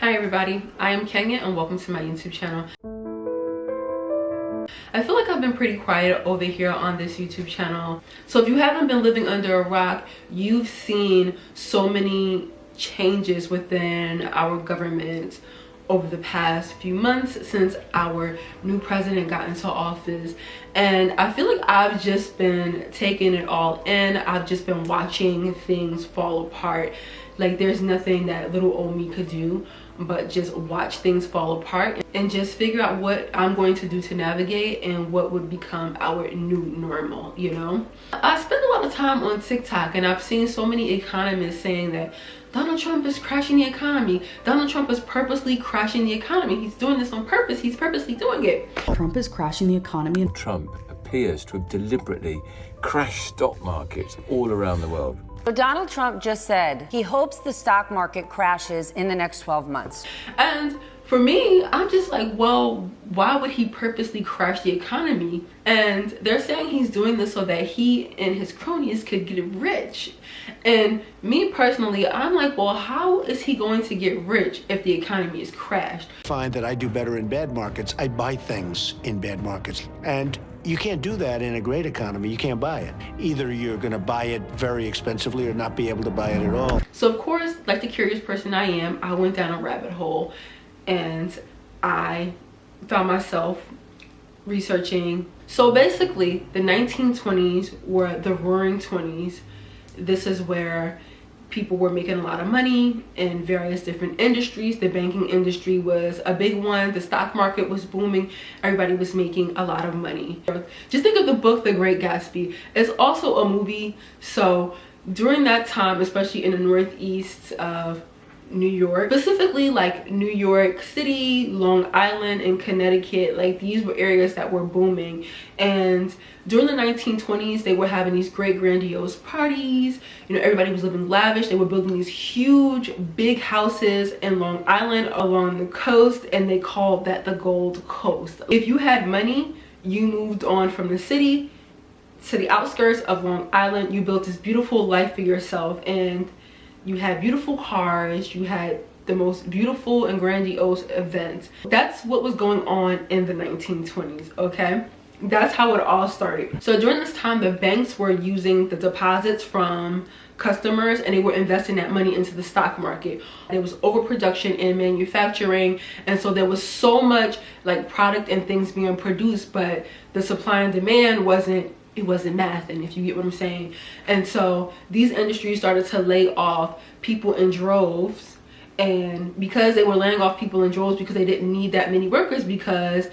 Hi everybody, I am Kenya and welcome to my YouTube channel. I feel like I've been pretty quiet over here on this YouTube channel. So if you haven't been living under a rock, you've seen so many changes within our government over the past few months since our new president got into office. And I feel like I've just been taking it all in. I've just been watching things fall apart. Like there's nothing that little old me could do but just watch things fall apart and just figure out what I'm going to do to navigate and what would become our new normal, you know? I spend a lot of time on TikTok and I've seen so many economists saying that Donald Trump is crashing the economy. Donald Trump is purposely crashing the economy. He's doing this on purpose. He's purposely doing it. Trump is crashing the economy. Trump appears to have deliberately crashed stock markets all around the world. So Donald Trump just said he hopes the stock market crashes in the next 12 months. And for me, I'm just like, well, why would he purposely crash the economy? And they're saying he's doing this so that he and his cronies could get rich. And me personally, I'm like, well, how is he going to get rich if the economy is crashed? Find that I do better in bad markets. I buy things in bad markets. And you can't do that in a great economy. You can't buy it. Either you're going to buy it very expensively or not be able to buy it at all. So of course, like the curious person I am, I went down a rabbit hole and I found myself researching. So basically, the 1920s were the roaring 20s. This is where people were making a lot of money in various different industries. The banking industry was a big one. The stock market was booming. Everybody was making a lot of money. Just think of the book, The Great Gatsby. It's also a movie. So during that time, especially in the northeast of New York, specifically like New York City, Long Island, and Connecticut, like these were areas that were booming. And during the 1920s, they were having these great grandiose parties. You know, everybody was living lavish. They were building these huge big houses in Long Island along the coast, and they called that the Gold Coast. If you had money, you moved on from the city to the outskirts of Long Island. You built this beautiful life for yourself, and you had beautiful cars, you had the most beautiful and grandiose events. That's what was going on in the 1920s, okay? That's how it all started. So during this time, the banks were using the deposits from customers and they were investing that money into the stock market. There was overproduction in manufacturing, and so there was so much like product and things being produced, but the supply and demand wasn't math, and if you get what I'm saying. And so these industries started to lay off people in droves, and because they were laying off people in droves because they didn't need that many workers, because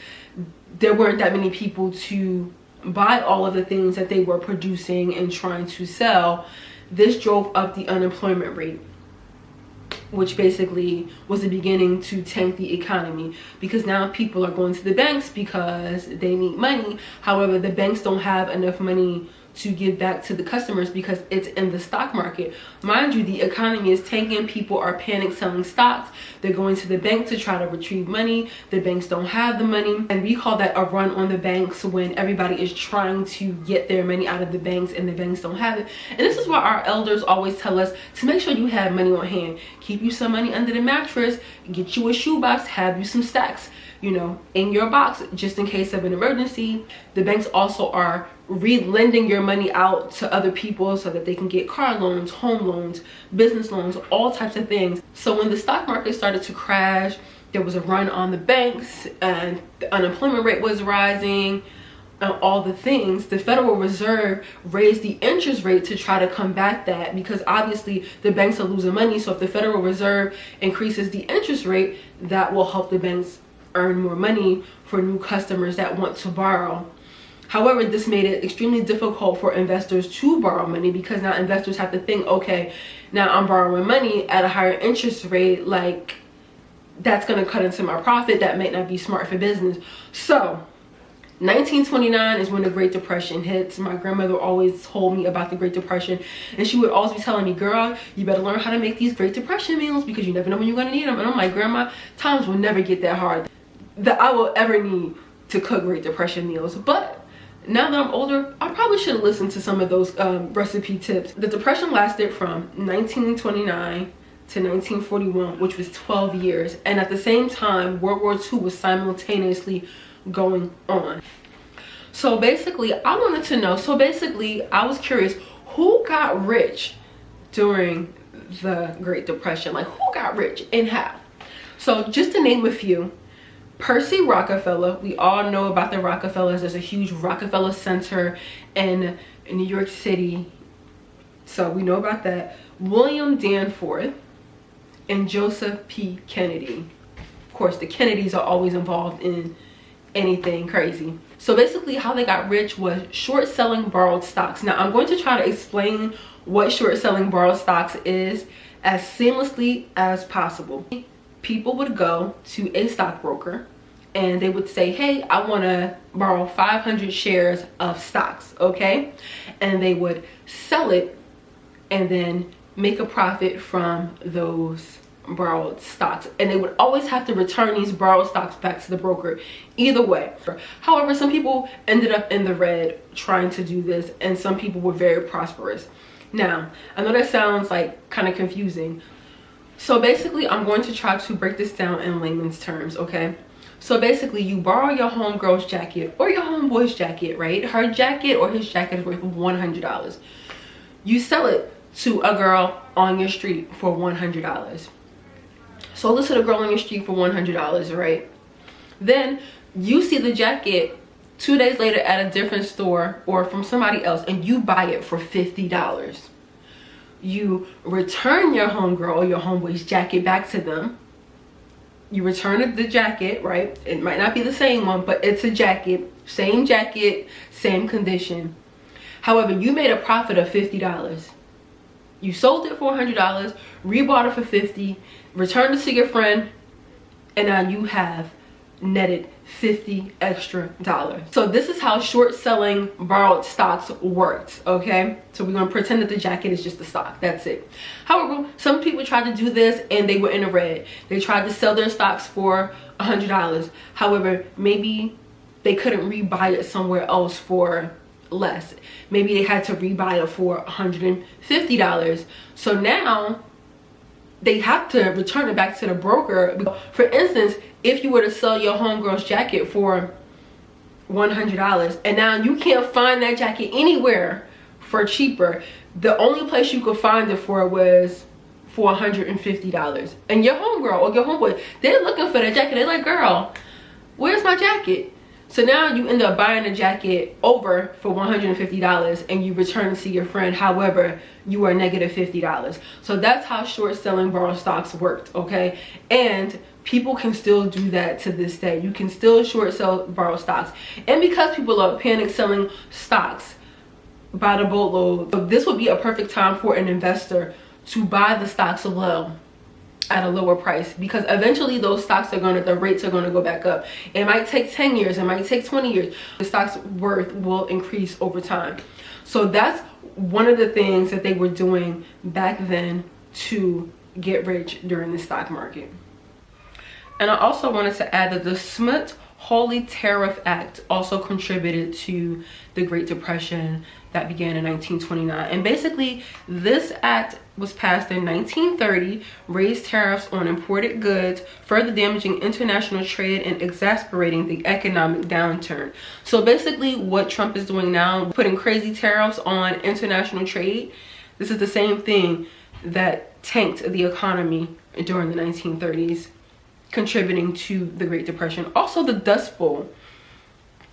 there weren't that many people to buy all of the things that they were producing and trying to sell, this drove up the unemployment rate, which basically was the beginning to tank the economy, because now people are going to the banks because they need money. However, the banks don't have enough money to give back to the customers because it's in the stock market. Mind you, the economy is tanking. People are panic selling stocks. They're going to the bank to try to retrieve money. The banks don't have the money, and we call that a run on the banks, when everybody is trying to get their money out of the banks and the banks don't have it. And this is why our elders always tell us to make sure you have money on hand. Keep you some money under the mattress, get you a shoebox, have you some stacks, you know, in your box just in case of an emergency. The banks also are re-lending your money out to other people so that they can get car loans, home loans, business loans, all types of things. So when the stock market started to crash, there was a run on the banks and the unemployment rate was rising and all the things. The Federal Reserve raised the interest rate to try to combat that, because obviously the banks are losing money. So if the Federal Reserve increases the interest rate, that will help the banks earn more money for new customers that want to borrow. However, this made it extremely difficult for investors to borrow money, because now investors have to think, okay, now I'm borrowing money at a higher interest rate, like that's going to cut into my profit. That might not be smart for business. So 1929 is when the Great Depression hits. My grandmother always told me about the Great Depression, and she would always be telling me, girl, you better learn how to make these Great Depression meals because you never know when you're going to need them. And I'm like, grandma, times will never get that hard that I will ever need to cook Great Depression meals. But now that I'm older, I probably should have listened to some of those recipe tips. The Depression lasted from 1929 to 1941, which was 12 years. And at the same time, World War II was simultaneously going on. So basically, I wanted to know, I was curious, who got rich during the Great Depression? Like, who got rich and how? So just to name a few, Percy Rockefeller. We all know about the Rockefellers. There's a huge Rockefeller Center in New York City, so we know about that. William Danforth and Joseph P. Kennedy. Of course, the Kennedys are always involved in anything crazy. So basically, how they got rich was short selling borrowed stocks. Now, I'm going to try to explain what short selling borrowed stocks is as seamlessly as possible. People would go to a stockbroker and they would say, hey, I want to borrow 500 shares of stocks, okay? And they would sell it and then make a profit from those borrowed stocks. And they would always have to return these borrowed stocks back to the broker either way. However, some people ended up in the red trying to do this, and some people were very prosperous. Now, I know that sounds like kind of confusing. So basically, I'm going to try to break this down in layman's terms, okay? So basically, you borrow your homegirl's jacket or your homeboy's jacket, right? Her jacket or his jacket is worth $100. You sell it to a girl on your street for $100. Sold it to the girl on your street for $100, right? Then you see the jacket 2 days later at a different store or from somebody else, and you buy it for $50. You return your homegirl or your homeboy's jacket back to them. You return the jacket, right? It might not be the same one, but it's a jacket, same condition. However, you made a profit of $50. You sold it for $100, rebought it for $50, returned it to your friend, and now you have netted $50 extra. So this is how short selling borrowed stocks works, okay? So we're gonna pretend that the jacket is just a stock, that's it. However, some people tried to do this and they were in the red. They tried to sell their stocks for $100. However, maybe they couldn't rebuy it somewhere else for less. Maybe they had to rebuy it for $150. So now they have to return it back to the broker. For instance, if you were to sell your homegirl's jacket for $100 and now you can't find that jacket anywhere for cheaper, the only place you could find it for was for $150. And your homegirl or your homeboy, they're looking for the jacket. They're like, girl, where's my jacket? So now you end up buying a jacket over for $150 and you return it to your friend. However, you are negative $50. So that's how short selling borrowed stocks worked, okay? And people can still do that to this day. You can still short sell borrowed stocks. And because people are panic selling stocks by the boatload, this would be a perfect time for an investor to buy the stocks low at a lower price, because eventually those stocks the rates are gonna go back up. It might take 10 years, it might take 20 years. The stock's worth will increase over time. So that's one of the things that they were doing back then to get rich during the stock market. And I also wanted to add that the Smoot-Hawley Tariff Act also contributed to the Great Depression that began in 1929. And basically, this act was passed in 1930, raised tariffs on imported goods, further damaging international trade and exacerbating the economic downturn. So basically, what Trump is doing now, putting crazy tariffs on international trade, this is the same thing that tanked the economy during the 1930s, contributing to the Great Depression. Also, the Dust Bowl.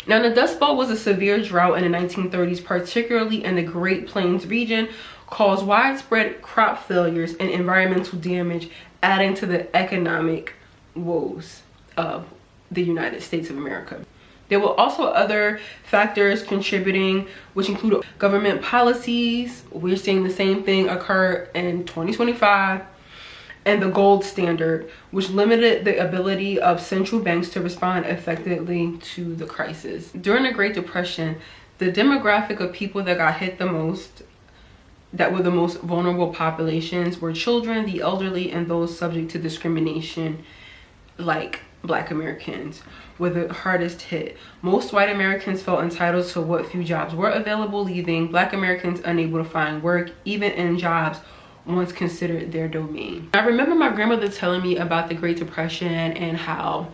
Now, the Dust Bowl was a severe drought in the 1930s, particularly in the Great Plains region, caused widespread crop failures and environmental damage, adding to the economic woes of the United States of America. There were also other factors contributing, which include government policies. We're seeing the same thing occur in 2025. And the gold standard, which limited the ability of central banks to respond effectively to the crisis. During the Great Depression, the demographic of people that got hit the most, that were the most vulnerable populations, were children, the elderly, and those subject to discrimination, like Black Americans, were the hardest hit. Most white Americans felt entitled to what few jobs were available, leaving Black Americans unable to find work, even in jobs once considered their domain. I remember my grandmother telling me about the Great Depression and how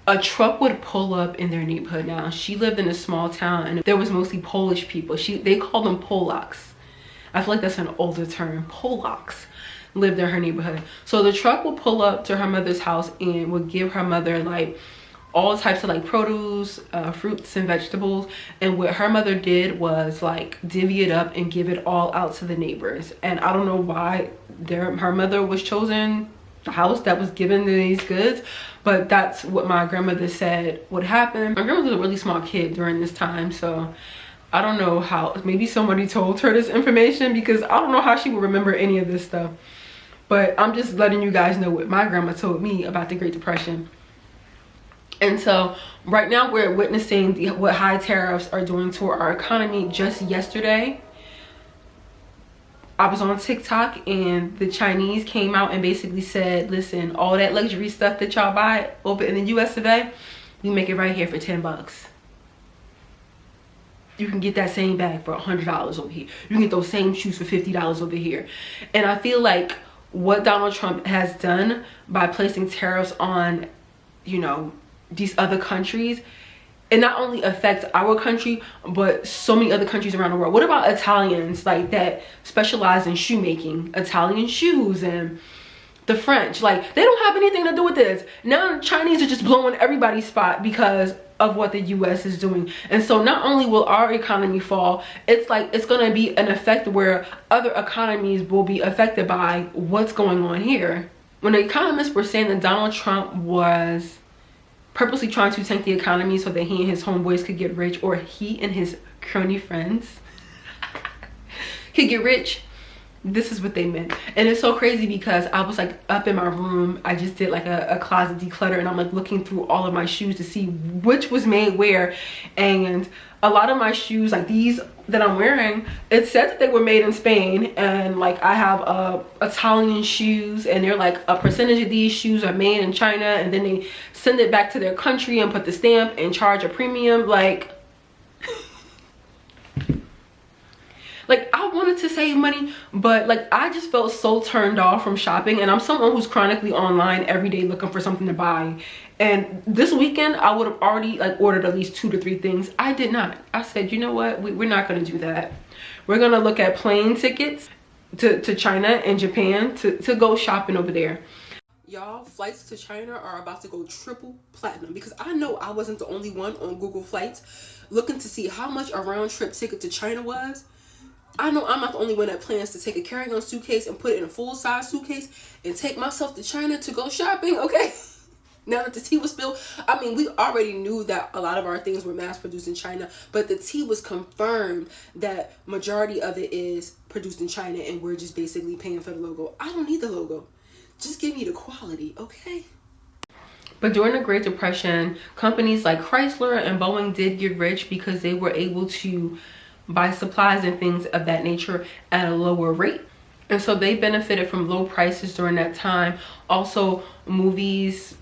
a truck would pull up in their neighborhood. Now, she lived in a small town and there was mostly Polish people. They called them Polacks. I feel like that's an older term. Polacks lived in her neighborhood. So the truck would pull up to her mother's house and would give her mother like all types of like produce, fruits and vegetables. And what her mother did was like divvy it up and give it all out to the neighbors. And I don't know why her mother was chosen the house that was given these goods, but that's what my grandmother said would happen. My grandmother was a really small kid during this time, so I don't know how, maybe somebody told her this information, because I don't know how she would remember any of this stuff. But I'm just letting you guys know what my grandma told me about the Great Depression. And so right now we're witnessing what high tariffs are doing to our economy. Just yesterday, I was on TikTok and the Chinese came out and basically said, listen, all that luxury stuff that y'all buy over in the US of A, we make it right here for 10 bucks. You can get that same bag for $100 over here. You can get those same shoes for $50 over here. And I feel like what Donald Trump has done by placing tariffs on, you know, these other countries, it not only affects our country but so many other countries around the world. What about Italians like that specialize in shoemaking, Italian shoes, and the French? Like, they don't have anything to do with this. Now Chinese are just blowing everybody's spot because of what the US is doing. And so not only will our economy fall, it's like it's gonna be an effect where other economies will be affected by what's going on here. When the economists were saying that Donald Trump was purposely trying to tank the economy so that he and his homeboys could get rich, or he and his crony friends could get rich, this is what they meant. And it's so crazy because I was like up in my room, I just did like a closet declutter, and I'm like looking through all of my shoes to see which was made where. And a lot of my shoes, like these that I'm wearing, it said that they were made in Spain. And like I have Italian shoes, and they're like a percentage of these shoes are made in China, and then they send it back to their country and put the stamp and charge a premium. Like I wanted to save money, but like I just felt so turned off from shopping. And I'm someone who's chronically online every day looking for something to buy. And this weekend I would have already like ordered at least 2 to 3 things. I did not. I said, you know what, we're not going to do that. We're going to look at plane tickets to China and Japan to go shopping over there. Y'all, flights to China are about to go triple platinum, because I know I wasn't the only one on Google Flights looking to see how much a round trip ticket to China was. I know I'm not the only one that plans to take a carry-on suitcase and put it in a full-size suitcase and take myself to China to go shopping, okay? Now that the tea was spilled, I mean, we already knew that a lot of our things were mass-produced in China, but the tea was confirmed that majority of it is produced in China, and we're just basically paying for the logo. I don't need the logo. Just give me the quality, okay? But during the Great Depression, companies like Chrysler and Boeing did get rich because they were able to buy supplies and things of that nature at a lower rate. And so they benefited from low prices during that time. Also, movies,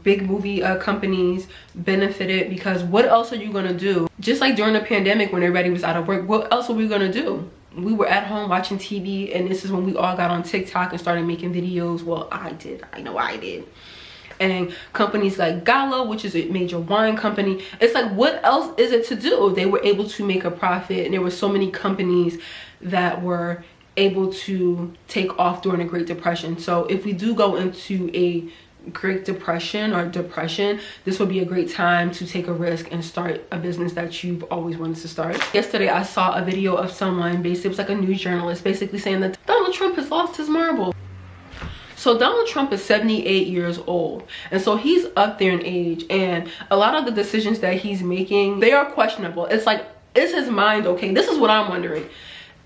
big movie companies benefited, because what else are you gonna do? Just like during the pandemic when everybody was out of work, what else were we gonna do? We were at home watching TV, and this is when we all got on TikTok and started making videos. Well, I did. I know I did. And companies like Gallo, which is a major wine company, it's like, what else is it to do? They were able to make a profit, and there were so many companies that were able to take off during the Great Depression. So if we do go into a Great Depression or depression, this would be a great time to take a risk and start a business that you've always wanted to start. Yesterday I saw a video of someone, basically it was like a news journalist, basically saying that Donald Trump has lost his marbles. So Donald Trump is 78 years old, and so he's up there in age, and a lot of the decisions that he's making, they are questionable. It's like, is his mind okay? This is what I'm wondering.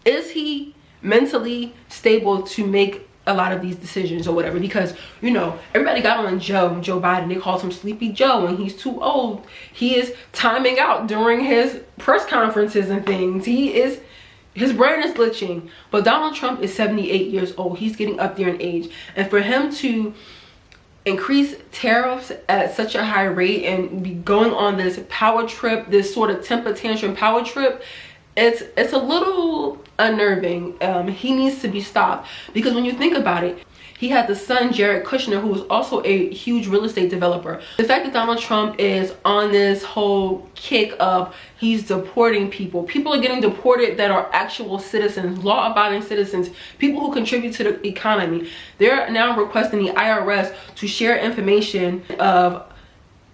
Is he mentally stable to make a lot of these decisions or whatever? Because, you know, everybody got on Joe Biden. They called him Sleepy Joe, and he's too old. He is timing out during his press conferences and things. His brain is glitching. But Donald Trump is 78 years old. He's getting up there in age. And for him to increase tariffs at such a high rate and be going on this power trip, this sort of temper tantrum power trip, it's a little unnerving. He needs to be stopped, because when you think about it, he had the son Jared Kushner, who was also a huge real estate developer. The fact that Donald Trump is on this whole kick of he's deporting people. People are getting deported that are actual citizens, law-abiding citizens, people who contribute to the economy. They're now requesting the IRS to share information of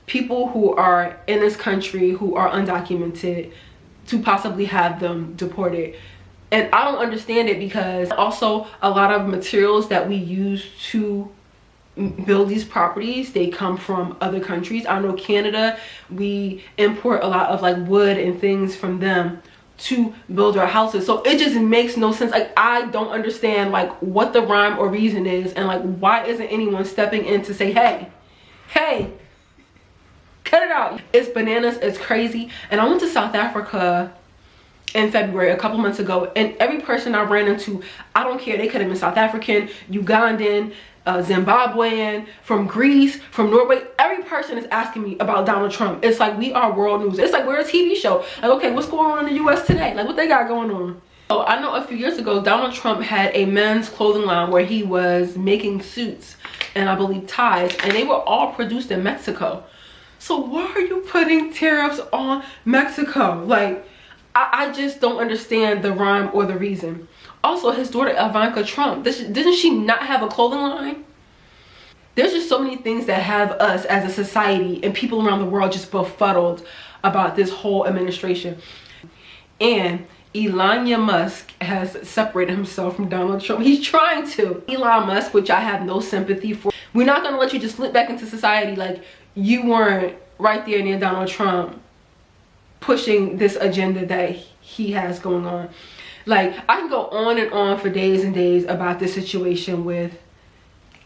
people who are in this country who are undocumented, to possibly have them deported. And I don't understand it, because also a lot of materials that we use to build these properties, they come from other countries. I know Canada, we import a lot of like wood and things from them to build our houses. So it just makes no sense. Like, I don't understand like what the rhyme or reason is, and like why isn't anyone stepping in to say, hey, cut it out. It's bananas, it's crazy. And I went to South Africa in February, a couple months ago, and every person I ran into, I don't care, they could have been South African, Ugandan, Zimbabwean, from Greece, from Norway, every person is asking me about Donald Trump. It's like we are world news. It's like we're a TV show. Like, okay, what's going on in the US today? Like, what they got going on? So I know a few years ago, Donald Trump had a men's clothing line where he was making suits and I believe ties, and they were all produced in Mexico. So why are you putting tariffs on Mexico? Like, I just don't understand the rhyme or the reason. Also, his daughter Ivanka Trump, doesn't she not have a clothing line? There's just so many things that have us as a society and people around the world just befuddled about this whole administration. And Elon Musk has separated himself from Donald Trump. He's trying to. Elon Musk, which I have no sympathy for. We're not going to let you just slip back into society like you weren't right there near Donald Trump pushing this agenda that he has going on. Like, I can go on and on for days and days about this situation with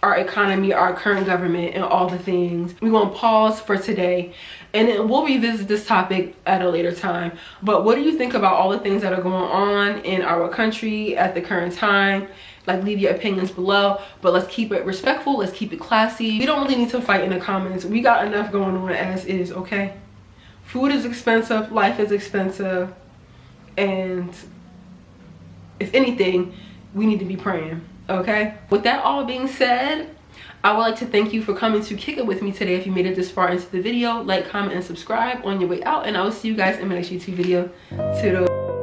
our economy, our current government, and all the things. We're going to pause for today, and then we'll revisit this topic at a later time. But what do you think about all the things that are going on in our country at the current time? Like, leave your opinions below, but let's keep it respectful, let's keep it classy. We don't really need to fight in the comments. We got enough going on as is, okay? Food is expensive, life is expensive, and if anything, we need to be praying, okay? With that all being said, I would like to thank you for coming to kick it with me today. If you made it this far into the video, like, comment, and subscribe on your way out, and I will see you guys in my next YouTube video. Toodles.